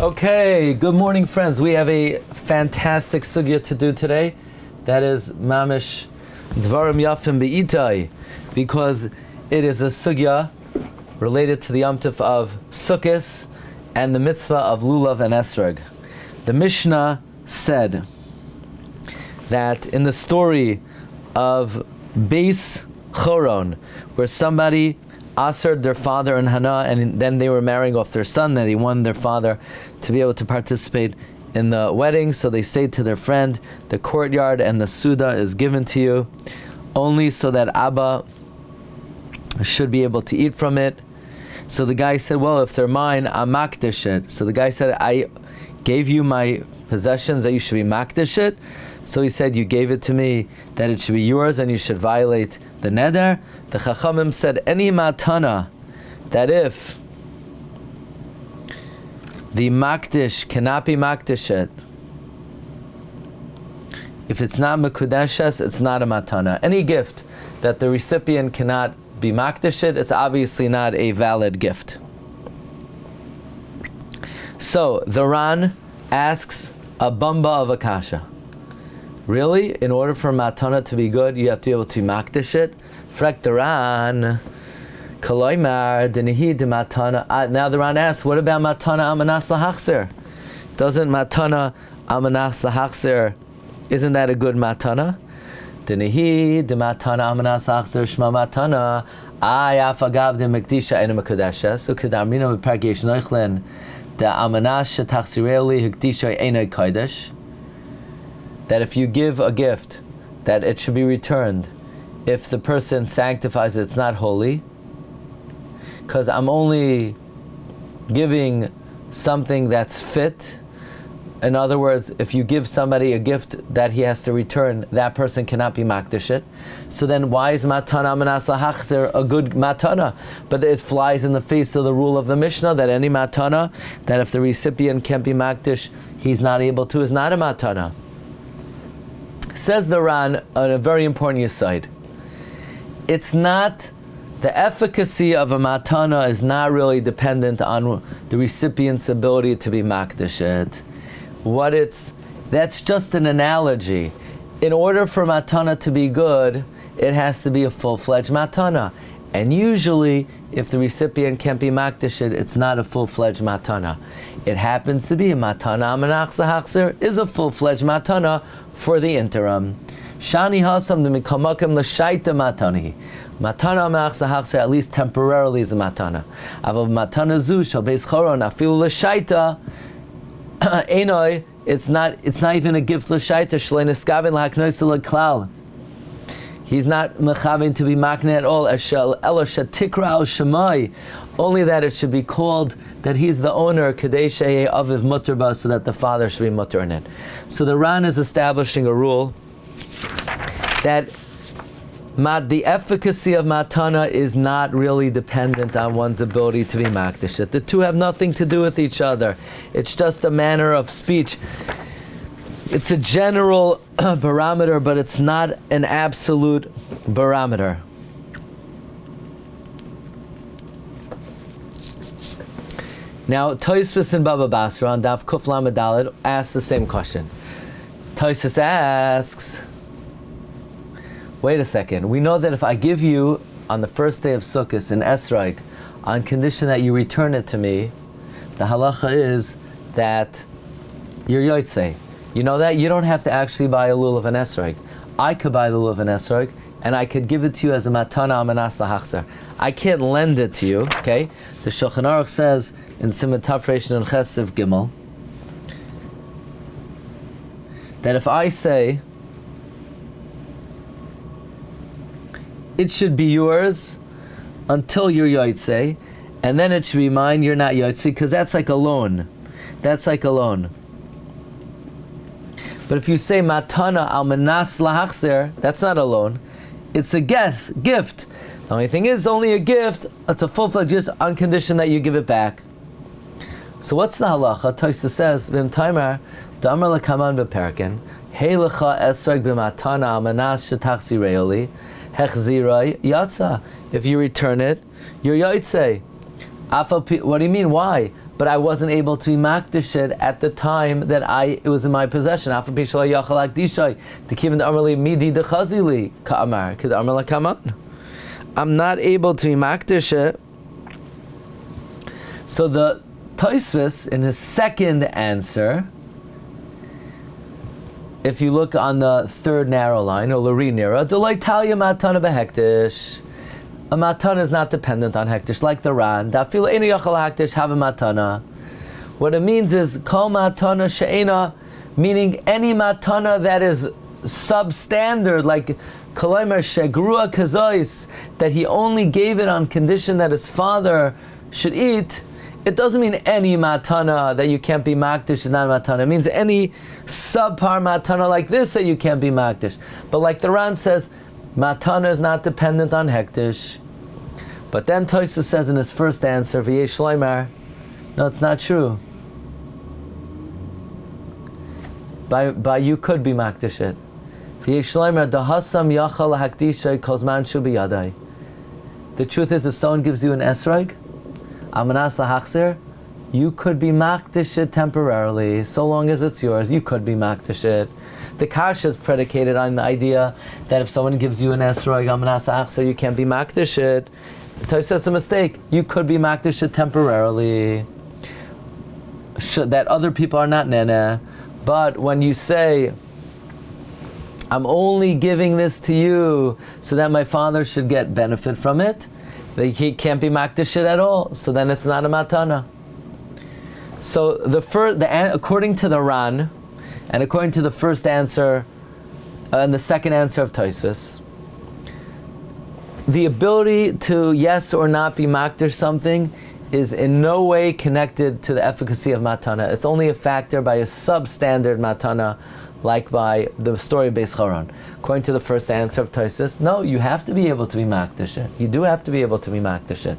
Okay, good morning, friends. We have a fantastic sugya to do today. That is mamish dvarim yafim be'itai, because it is a sugya related to the Yom Tov of Sukkos and the mitzvah of lulav and esrog. The Mishnah said that in the story of Beis Choron, where somebody asered their father and Hana, and then they were marrying off their son, then they wanted their father to be able to participate in the wedding, so they say to their friend, the courtyard and the Suda is given to you only so that Abba should be able to eat from it. So the guy said, well, if they're mine, I'm makdish it. So the guy said, I gave you my possessions that you should be makdish it. So he said, you gave it to me that it should be yours and you should violate the Nedar. The Chachamim said, any Matana, that if the makdish cannot be makdishet, if it's not mekudeshes, it's not a Matana. Any gift that the recipient cannot be makdishet, it's obviously not a valid gift. So the Ran asks a bamba of a kasha. Really? In order for Matana to be good, you have to be able to makdish it? Frek the Ran, Kaloymar, Denihi de Matana. Now the Ran asks, what about Matana Amanas Lahachser? Doesn't Matana Amanas Lahachser, isn't that a good Matana? Denihi de Matana Amanas Lahachser Shma Matana. Ay afagav de Mekdisha ena Mekudesha. So Kedamrina Bepargesh Neuchlen, the Amanas Shetachsireli Hekdisha ena Kodesh. That if you give a gift, that it should be returned. If the person sanctifies it, it's not holy. Because I'm only giving something that's fit. In other words, if you give somebody a gift that he has to return, that person cannot be makdish it. So then why is Matana Manas Lahachzer a good Matana? But it flies in the face of the rule of the Mishnah that any Matana, that if the recipient can't be makdish, he's not able to, is not a Matana. Says the Ran on a very important aside. It's not, the efficacy of a matana is not really dependent on the recipient's ability to be makdishet. That's just an analogy. In order for matana to be good, it has to be a full-fledged matana. And usually, if the recipient can't be makdishet, it's not a full-fledged matana. It happens to be a matana amenach zahachzer is a full-fledged matana for the interim. Shani hasam de mikamakim l'shaita matani. Matana amenach zahachzer at least temporarily is a matana. Avav matana zu shal beis choron afilu l'shaita enoi. It's not even a gift l'shaita shlei neskavin l'haknois l'klal. He's not mechavin to be makne at all. Ela shatikra al shemai. Only that it should be called that he's the owner, kadesh aviv mutter, so that the father should be mutter in it. So the Ran is establishing a rule that the efficacy of matana is not really dependent on one's ability to be makdish. The two have nothing to do with each other. It's just a manner of speech. It's a general barometer, but it's not an absolute barometer. Now, Tosfos in Baba Basra on Daf Kuf Lamed Daled asks the same question. Tosfos asks, wait a second, we know that if I give you on the first day of Sukkot an Esrog, on condition that you return it to me, the halacha is that you're yotzei. You know that? You don't have to actually buy a lulav and esrog. I could buy the lulav and esrog, and I could give it to you as a matana amanas lahachzer. I can't lend it to you, okay? The Shulchan Aruch says in Siman Tafresh and Chesiv Gimel that if I say it should be yours until you're yotzei, and then it should be mine, you're not yotzei, because that's like a loan. That's like a loan. But if you say matana al manas lahachzer, that's not a loan. It's a gift. The only thing is, only a gift. It's a full-fledged gift on condition that you give it back. So what's the halacha? Tosfos says, "V'im timer damar lekaman beperken hey lecha esrog b'matana al manas shetachzirei hechzirai yatsa." If you return it, you're yotzei. What do you mean? Why? but I wasn't able to be makdish it at the time that it was in my possession. I'm not able to be makdish it. So the Tosfos, in his second answer, if you look on the third narrow line, or Lari Nira, Delay Talia Matana Behektish. A matana is not dependent on hektish, like the Ran. Dafila enu yachal hektish have a matana. What it means is kol matana she'ena, meaning any matana that is substandard, like kolomer shegrua kazois, that he only gave it on condition that his father should eat. It doesn't mean any matana that you can't be makdish is not matana. It means any subpar matana like this that you can't be makdish. But like the Ran says, matana is not dependent on hektish. But then Tosfos says in his first answer, V'yesh loymar, no, it's not true. By you could be makdish it. V'yesh loymar, dahasam yachal hakdishay kozman shu biyadai. The truth is, if someone gives you an esrog, amanas lahachzir, you could be makdish it temporarily, so long as it's yours. You could be makdish it. The kasha is predicated on the idea that if someone gives you an esrog, amanas lahachzir, you can't be makdish it. Tosfos says a mistake. You could be makdish it temporarily. That other people are not nene. But when you say, I'm only giving this to you so that my father should get benefit from it, he can't be makdish it at all. So then it's not a matana. So according to the Ran, and according to the first answer and the second answer of Tosfos, the ability to yes or not be makdish something is in no way connected to the efficacy of matana. It's only a factor by a substandard matana, like by the story of Beis Charon. According to the first answer of Tosfos, no, you have to be able to be makdish it. You do have to be able to be makdish it.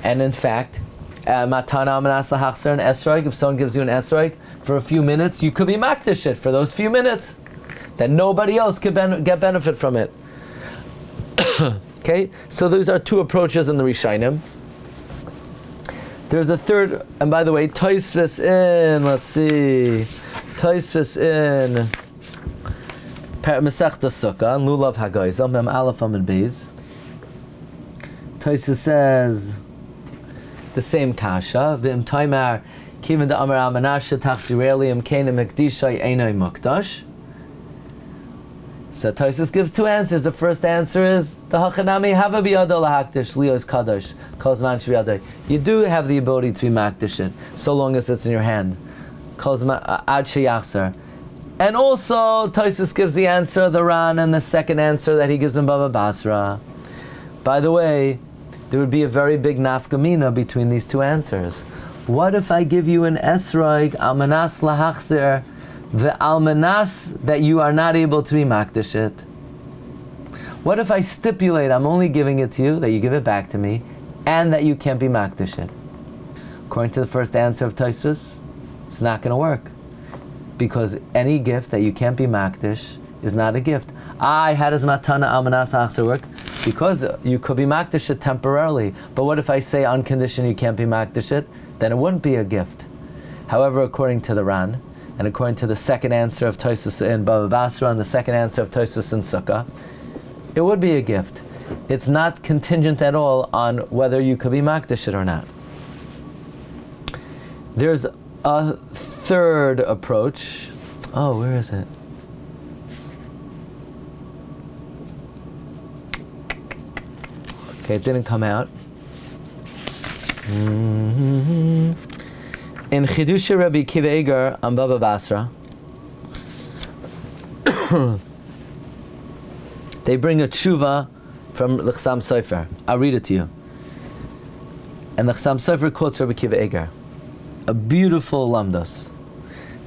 And in fact, matana amanas lahachzir and esrog, if someone gives you an esrog for a few minutes, you could be makdish it for those few minutes. That nobody else could get benefit from it. Okay, so those are two approaches in the Rishonim. There's a third, and by the way, Tosfos in, Tosfos in Masechta Sukkah, Lulav Hagoyzah, Mem Aleph Amud Beis. Tosfos says the same kasha, V'im Taimar, Kivin da Amar Amanasha Tachzirelium Kena Mekdishay Einay Mukdash. So Tosfos gives two answers. The first answer is the hachanami hava biyado lahakdish lios kadosh kozman shviyadai. You do have the ability to be makdish it, so long as it's in your hand. Kozman ad sheyachzer. And also Tosfos gives the answer the Ran, and the second answer that he gives in Baba Basra. By the way, there would be a very big nafkamina between these two answers. What if I give you an esrog almanas lahachzer, the almanas that you are not able to be makdish it? What if I stipulate I'm only giving it to you, that you give it back to me, and that you can't be makdish it? According to the first answer of Tosfos, it's not going to work. Because any gift that you can't be makdish is not a gift. How does matana almanas achzer work? Because you could be makdish it temporarily. But what if I say on condition you can't be makdish it? Then it wouldn't be a gift. However, according to the Ran, and according to the second answer of Tosfos in Baba Basra and the second answer of Tosfos in Sukkah, it would be a gift. It's not contingent at all on whether you could be makdish it or not. There's a third approach. Oh, where is it? Okay, it didn't come out. In Chidush Rabbi Kiva Eger on Baba Basra, they bring a tshuva from the Chassam Sofer. I'll read it to you. And the Chassam Sofer quotes Rabbi Kiva Eger, a beautiful Lomdus,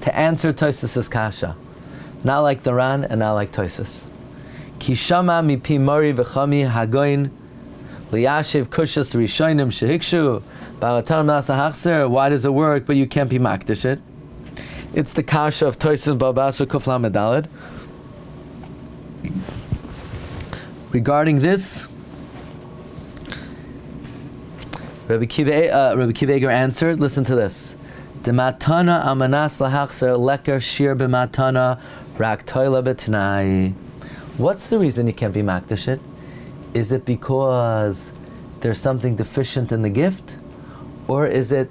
to answer Tosfos' kasha, not like the Ran and not like Tosfos. Ki shama mipi mori v'chami hagoin liyashiv kushas rishonim shehikshu. Why does it work, but you can't be makdish it? It's the kasha of Tosfos Baba Basra Kuf Lamed Daled. Regarding this, Rabbi Akiva Eiger answered, listen to this. De matana amanas lahachzer leker shir b'matana rak toila b'tnai. What's the reason you can't be makdish it? Is it because there's something deficient in the gift? Or is it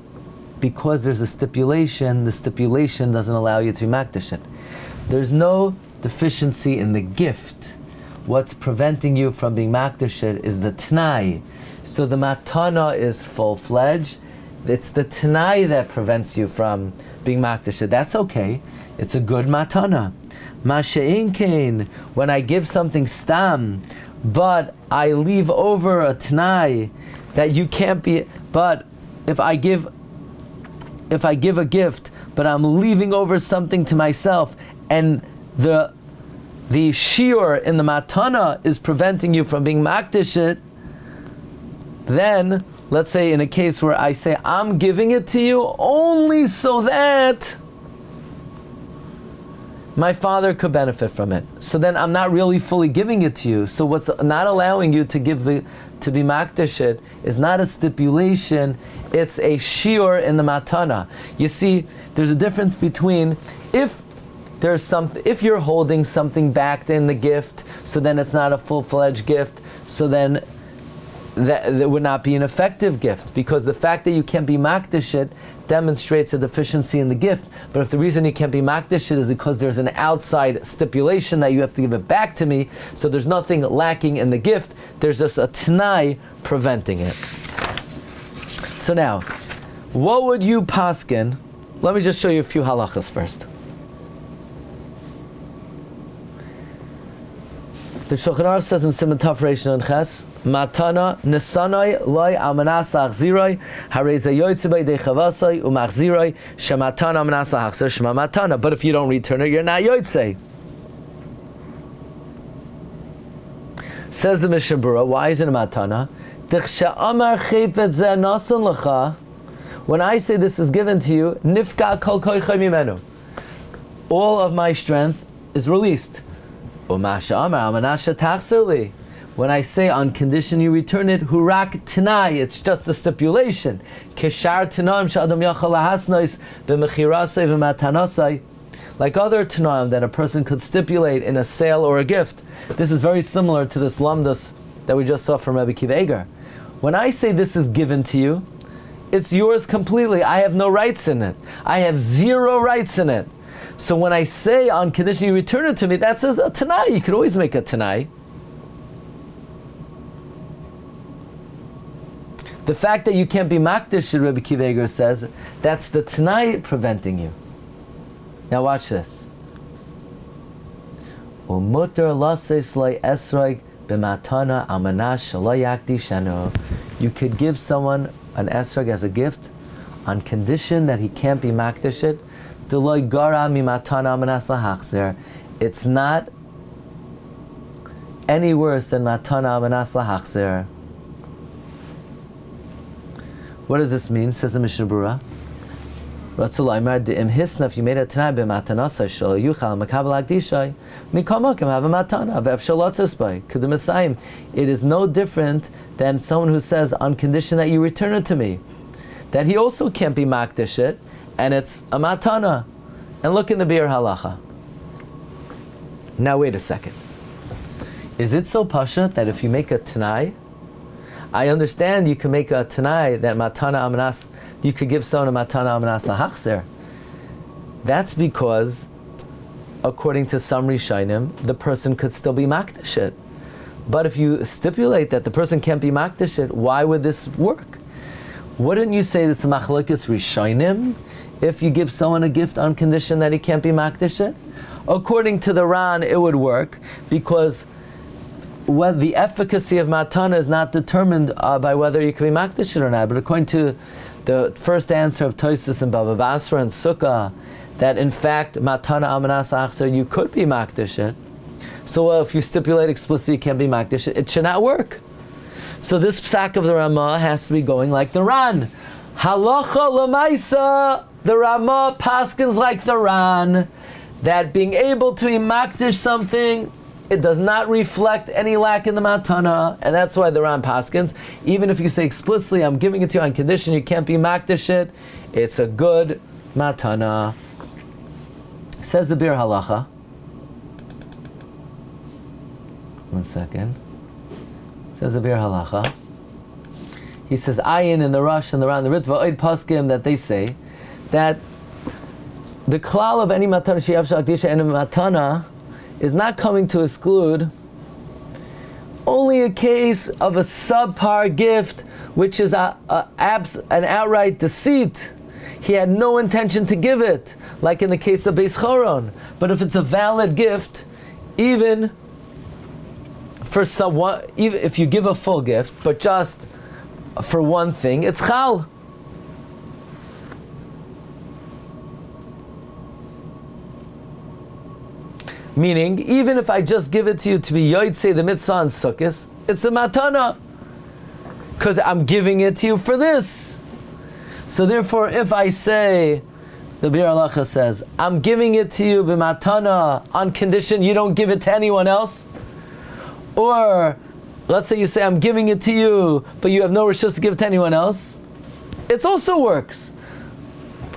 because there's a stipulation, the stipulation doesn't allow you to be makdish it? There's no deficiency in the gift. What's preventing you from being makdish it is the tnai. So the matana is full-fledged. It's the tnai that prevents you from being makdish it. That's okay. It's a good matana. Ma'she'in kain, when I give something stam, but I leave over a tnai that you can't be. But if I give a gift, but I'm leaving over something to myself, and the shiur in the matana is preventing you from being makdish it, then let's say in a case where I say I'm giving it to you only so that my father could benefit from it. So then I'm not really fully giving it to you. So what's not allowing you to be makdish it is not a stipulation, it's a shiur in the matana. You see, there's a difference between if you're holding something back in the gift, so then it's not a full-fledged gift, so then that would not be an effective gift, because the fact that you can't be makdish it demonstrates a deficiency in the gift. But if the reason you can't be makdish it is because there's an outside stipulation that you have to give it back to me, so there's nothing lacking in the gift, there's just a t'nai preventing it. So now, what would you paskin? Let me just show you a few halachas first. The Shulchan Aruch says in Siman Taf Reish Nun Ches, Matana nesanai loy almanas achziroi harei yoytze bei dechavasoi umachziroi shematana almanas achzer shema matana. But if you don't return it, you're not yoytze. Says the Mishnah Berurah, why is it a matana? Dichshe amar chayfet zeh nasan lecha. When I say this is given to you, nifka kol koichai mimenu. All of my strength is released. When I say on condition you return it, hurak t'nai, it's just a stipulation. Keshar t'naim she'adam yachal lahasnois b'mechirasei v'matanasei, like other t'naim that a person could stipulate in a sale or a gift. This is very similar to this Lomdus that we just saw from Rabbi Akiva Eiger. When I say this is given to you, it's yours completely. I have no rights in it. I have zero rights in it. So when I say on condition you return it to me, that says a t'nai. You could always make a t'nai. The fact that you can't be makdish, Rabbi Akiva Eiger says, that's the t'nai preventing you. Now watch this. Umutar lases lo esrog b'matana almanash shelo yakdishenu. You could give someone an esrog as a gift on condition that he can't be makdish it. It's not any worse than matana amanas lahachzer. What does this mean? Says the Mishnah Berurah. If you made a t'nai b'matanasai shel yuchal makabel akdishay mikol makom have a matana ve'ef shalotzes by k'demasayim. It is no different than someone who says on condition that you return it to me, that he also can't be makdish it, and it's a matana. And look in the Be'er Halacha. Now wait a second. Is it so pasha that if you make a t'nai, I understand you can make a t'nai that matana amanas, you could give someone a matana amanas lahachzer. That's because, according to some Rishonim, the person could still be makdish it. But if you stipulate that the person can't be makdish it, why would this work? Wouldn't you say it's a machlokes Rishonim if you give someone a gift on condition that he can't be makdish it? According to the Ran, it would work because when the efficacy of matana is not determined by whether you can be makdish it or not. But according to the first answer of Tosfos and Bava Basra and Sugya, that in fact matana almanas achzer you could be makdish it. So if you stipulate explicitly you can't be makdish it, it should not work. So this psak of the Ramah has to be going like the Ran. Halacha l'maisa, the Ramah paskins like the Ran, that being able to be makdish something It does not reflect any lack in the matana, and that's why the Ran paskins, even if you say explicitly, I'm giving it to you on condition you can't be makdish it, it's a good matana. Says the Bir Halacha. One second. Says the Bir Halacha. He says, Iyun in the Rush and the Ran, the Ritva, Oid Paskim, that they say that the klal of any matana sheyav shakdisha and matana is not coming to exclude only a case of a subpar gift, which is an outright deceit. He had no intention to give it, like in the case of Beis Choron. But if it's a valid gift, even for someone, even if you give a full gift, but just for one thing, it's chal. Meaning, even if I just give it to you to be yotzei the mitzvah on Sukkot, it's a matana, because I'm giving it to you for this. So therefore, if I say, the Bir Halacha says, I'm giving it to you b'matana on condition you don't give it to anyone else, or let's say you say, I'm giving it to you, but you have no rishus to give it to anyone else, it also works.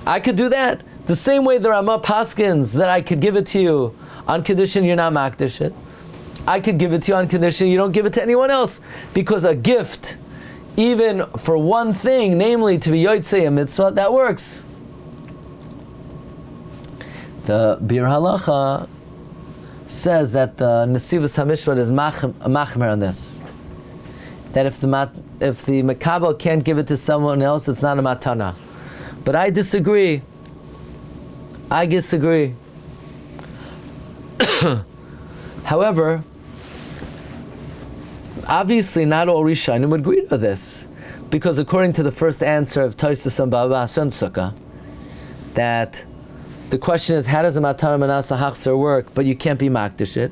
I could do that. The same way the Ramah paskins that I could give it to you on condition you're not makdish it, I could give it to you on condition you don't give it to anyone else. Because a gift, even for one thing, namely to be yotzei a mitzvah, that works. The Bir Halacha says that the Nesivus HaMishpat is machmer on this. That if the Makabel can't give it to someone else, it's not a matana. But I disagree. However, obviously not all Rishonim would agree to this, because according to the first answer of Tosfos and Baba Basra Sukkah, that the question is, how does a Matana Menas Hachzer work, but you can't be makdish it?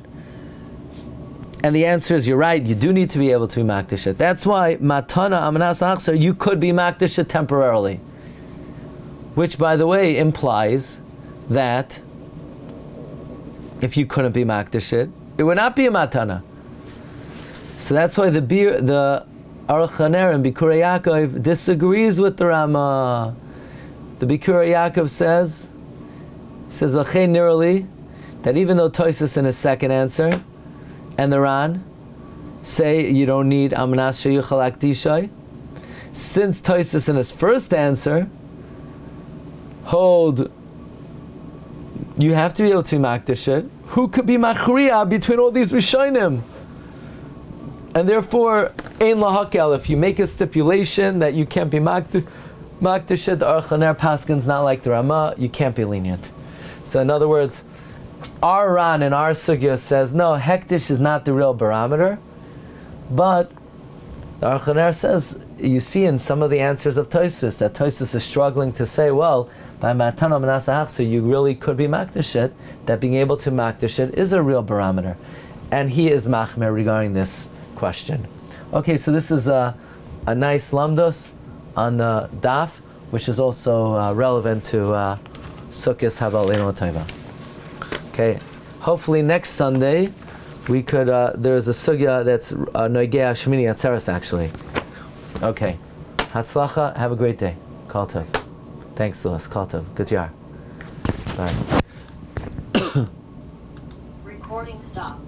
And the answer is, you're right, you do need to be able to be makdish it. That's why Matana Menas Hachzer, you could be makdish it temporarily. Which, by the way, implies that if you couldn't be makdish it would not be a matana. So that's why the Aruch HaNer and Bikurei Yaakov disagrees with the Rama. The Bikurei Yaakov says V'chein nirali, that even though Tosfos in his second answer and the Ran say you don't need Amanas Sheyuchal Akdishai, since Tosfos in his first answer hold you have to be able to be makdish it, who could be machriya between all these Rishonim? And therefore, ein lahakel, if you make a stipulation that you can't be makdish it, the Aruch HaNer paskin's not like the Ramah, you can't be lenient. So in other words, our Ran and our Sugya says, no, hektish is not the real barometer, but the Aruch HaNer says, you see in some of the answers of Tosfos, that Tosfos is struggling to say, well, by Matana Menas Hachzer, you really could be makdish it, that being able to makdish it is a real barometer. And he is machmer regarding this question. Okay, so this is a nice Lomdus on the daf, which is also relevant to Sukkot Haba Leinu Tova. Okay, hopefully next Sunday we could, there's a Sugya that's Noigea Shmini Atzeres actually. Okay, Hatzlacha, have a great day. Kol Tov. Thanks, Louis. Kol Tov. Good year. Bye. Recording stopped.